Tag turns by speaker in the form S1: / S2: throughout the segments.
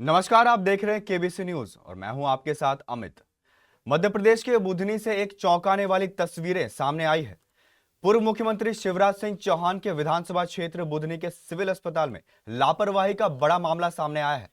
S1: नमस्कार, आप देख रहे हैं केबीसी न्यूज और मैं हूं आपके साथ अमित। मध्य प्रदेश के बुधनी से एक चौंकाने वाली तस्वीरें सामने आई है। पूर्व मुख्यमंत्री शिवराज सिंह चौहान के विधानसभा क्षेत्र बुधनी के सिविल अस्पताल में लापरवाही का बड़ा मामला सामने आया है।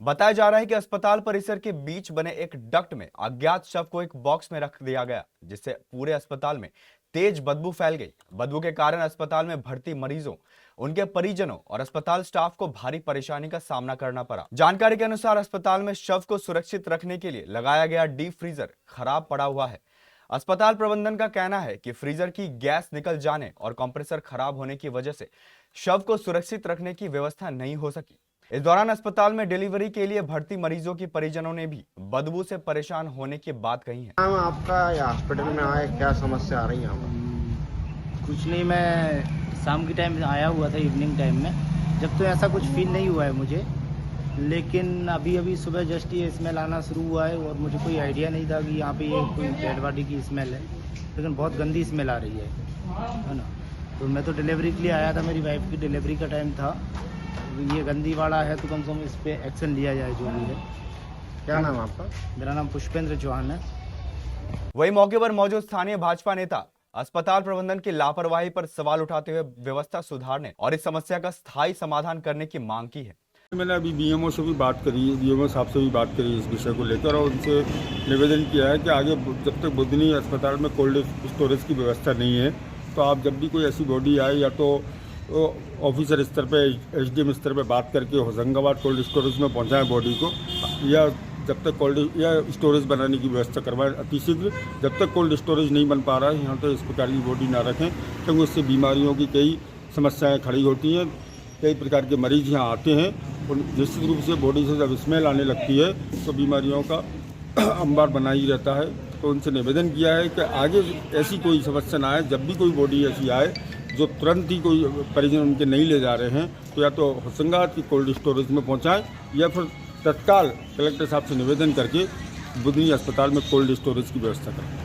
S1: बताया जा रहा है कि अस्पताल परिसर के बीच बने एक डक्ट में अज्ञात शव को एक बॉक्स में रख दिया गया, जिससे पूरे अस्पताल में तेज बदबू फैल गई। बदबू के कारण अस्पताल में भर्ती मरीजों, उनके परिजनों और अस्पताल स्टाफ को भारी परेशानी का सामना करना पड़ा। जानकारी के अनुसार अस्पताल में शव को सुरक्षित रखने के लिए लगाया गया डीप फ्रीजर खराब पड़ा हुआ है। अस्पताल प्रबंधन का कहना है कि फ्रीजर की गैस निकल जाने और कंप्रेसर खराब होने की वजह से शव को सुरक्षित रखने की व्यवस्था नहीं हो सकी। इस दौरान अस्पताल में डिलीवरी के लिए भर्ती मरीजों की परिजनों ने भी बदबू से परेशान होने की बात कही है।
S2: आपका हॉस्पिटल में आए, क्या समस्या आ रही है यहाँ पर?
S3: कुछ नहीं, मैं शाम के टाइम आया हुआ था, इवनिंग टाइम में। जब तो ऐसा कुछ फील नहीं हुआ है मुझे, लेकिन अभी सुबह जस्ट ये स्मेल आना शुरू हुआ है और मुझे कोई आइडिया नहीं था कि यहाँ पे ये कोई डेड बॉडी की स्मेल है, लेकिन बहुत गंदी स्मेल आ रही है ना। तो मैं तो डिलीवरी के लिए आया था, मेरी वाइफ की डिलीवरी का टाइम था। ये गंदी वाला है तो कम से कम इस पर एक्शन लिया जाए जो भी है।
S2: क्या नाम है आपका?
S3: मेरा नाम पुष्पेंद्र चौहान है।
S1: वही मौके पर मौजूद स्थानीय भाजपा नेता अस्पताल प्रबंधन की लापरवाही पर सवाल उठाते हुए व्यवस्था सुधारने और इस समस्या का स्थायी समाधान करने की मांग की है।
S4: मैंने अभी बीएमओ से भी बात करी, बीएमओ साहब से भी बात करी इस विषय को लेकर, और उनसे निवेदन किया है कि आगे जब तक बुधनी अस्पताल में कोल्ड स्टोरेज की व्यवस्था नहीं है, तो आप जब भी कोई ऐसी बॉडी आए या तो ऑफिसर स्तर पे, एसडीएम स्तर पे बात करके होशंगाबाद कोल्ड स्टोरेज में पहुंचाएं बॉडी को, या जब तक कोल्ड या स्टोरेज बनाने की व्यवस्था करवाएं अतिशीघ्र। जब तक कोल्ड स्टोरेज नहीं बन पा रहा है यहाँ तो इस प्रकार की बॉडी ना रखें, क्योंकि उससे बीमारियों की कई समस्याएं खड़ी होती हैं। कई प्रकार के मरीज यहाँ आते हैं और निश्चित रूप से बॉडी से जब स्मेल आने लगती है तो बीमारियों का अंबार बना ही रहता है। तो उनसे निवेदन किया है कि आगे ऐसी कोई समस्या ना आए। जब भी कोई बॉडी ऐसी आए जो तुरंत ही कोई परिजन उनके नहीं ले जा रहे हैं, तो या तो होशंगाबाद की कोल्ड स्टोरेज में पहुँचाएँ या फिर तत्काल कलेक्टर साहब से निवेदन करके बुधनी अस्पताल में कोल्ड स्टोरेज की व्यवस्था करें।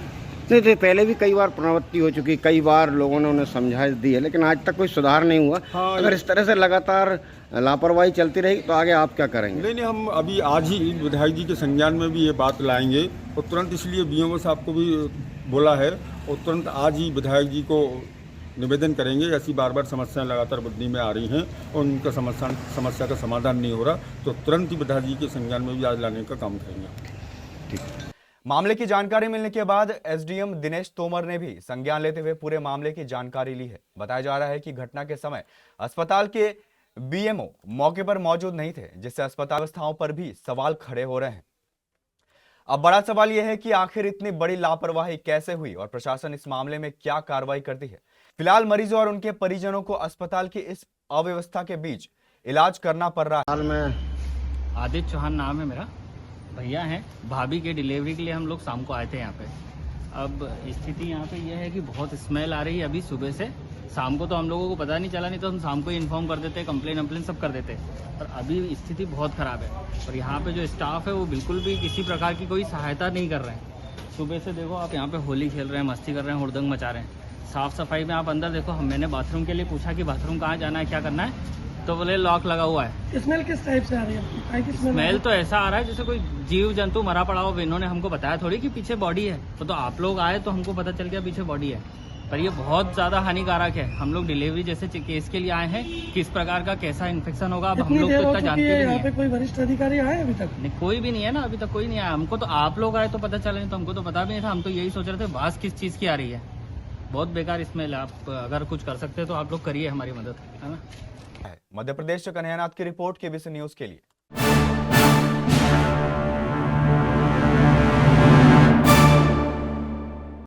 S2: नहीं, पहले भी कई बार पुनरावृत्ति हो चुकी, कई बार लोगों ने उन्हें समझाइश दी है, लेकिन आज तक कोई सुधार नहीं हुआ।
S4: हाँ,
S2: अगर इस तरह से लगातार लापरवाही चलती रही तो आगे आप क्या करेंगे?
S4: नहीं, हम अभी आज ही विधायक जी के संज्ञान में भी ये बात लाएंगे और तुरंत इसलिए बीएमओ साहब को भी बोला है और तुरंत आज ही विधायक जी को निवेदन करेंगे। ऐसी बार बार समस्याएं लगातार बुधनी में आ रही हैं और उनका समस्या का समाधान नहीं हो रहा, तो तुरंत ही विधायक जी के संज्ञान में भी आज लाने का काम करेंगे।
S1: ठीक। मामले की जानकारी मिलने के बाद एसडीएम दिनेश तोमर ने भी संज्ञान लेते हुए पूरे मामले की जानकारी ली है। बताया जा रहा है कि घटना के समय अस्पताल के बीएमओ मौके पर मौजूद नहीं थे, जिससे अस्पताल व्यवस्थाओं पर भी सवाल खड़े हो रहे हैं। अब बड़ा सवाल यह है कि आखिर इतनी बड़ी लापरवाही कैसे हुई और प्रशासन इस मामले में क्या कार्रवाई करती है। फिलहाल मरीजों और उनके परिजनों को अस्पताल की इस अव्यवस्था के बीच इलाज करना पड़ रहा है।
S2: हाल में
S3: आदित्य चौहान नाम है मेरा, भैया हैं। भाभी के डिलीवरी के लिए हम लोग शाम को आए थे यहाँ पे। अब स्थिति यहाँ पे यह है कि बहुत स्मेल आ रही है अभी सुबह से। शाम को तो हम लोगों को पता नहीं चला, नहीं तो हम शाम को ही इन्फॉर्म कर देते, कंप्लेन सब कर देते। और अभी स्थिति बहुत ख़राब है और यहाँ पे जो स्टाफ है वो बिल्कुल भी किसी प्रकार की कोई सहायता नहीं कर रहे हैं। सुबह से देखो आप यहाँ पे होली खेल रहे हैं, मस्ती कर रहे हैं, हुड़दंग मचा रहे हैं। साफ़ सफाई में आप अंदर देखो, मैंने बाथरूम के लिए पूछा कि बाथरूम कहाँ जाना है, क्या करना है, तो बोले लॉक लगा हुआ है।
S5: स्मेल किस टाइप से आ रही है?
S3: स्मेल तो ऐसा आ रहा है जैसे कोई जीव जंतु मरा पड़ा हो। इन्होंने हमको बताया थोड़ी कि पीछे बॉडी है, तो आप लोग आए तो हमको पता चल गया पीछे बॉडी है। पर ये बहुत ज्यादा हानिकारक है। हम लोग डिलीवरी जैसे केस के लिए आए हैं, किस प्रकार का कैसा इन्फेक्शन होगा अब हम लोग तो इतना जानते भी नहीं है।
S5: कोई वरिष्ठ अधिकारी आए अभी तक?
S3: नहीं, कोई भी नहीं है ना, अभी तक कोई नहीं आया। हमको तो आप लोग आए तो पता चला, नहीं तो हमको तो पता भी नहीं था। हम तो यही सोच रहे थे बास किस चीज की आ रही है। बहुत बेकार स्मेल है। आप अगर कुछ कर सकते हैं तो आप लोग करिए हमारी मदद, है ना।
S1: मध्य प्रदेश से कन्हैयानाथ की रिपोर्ट केबीसी न्यूज के लिए।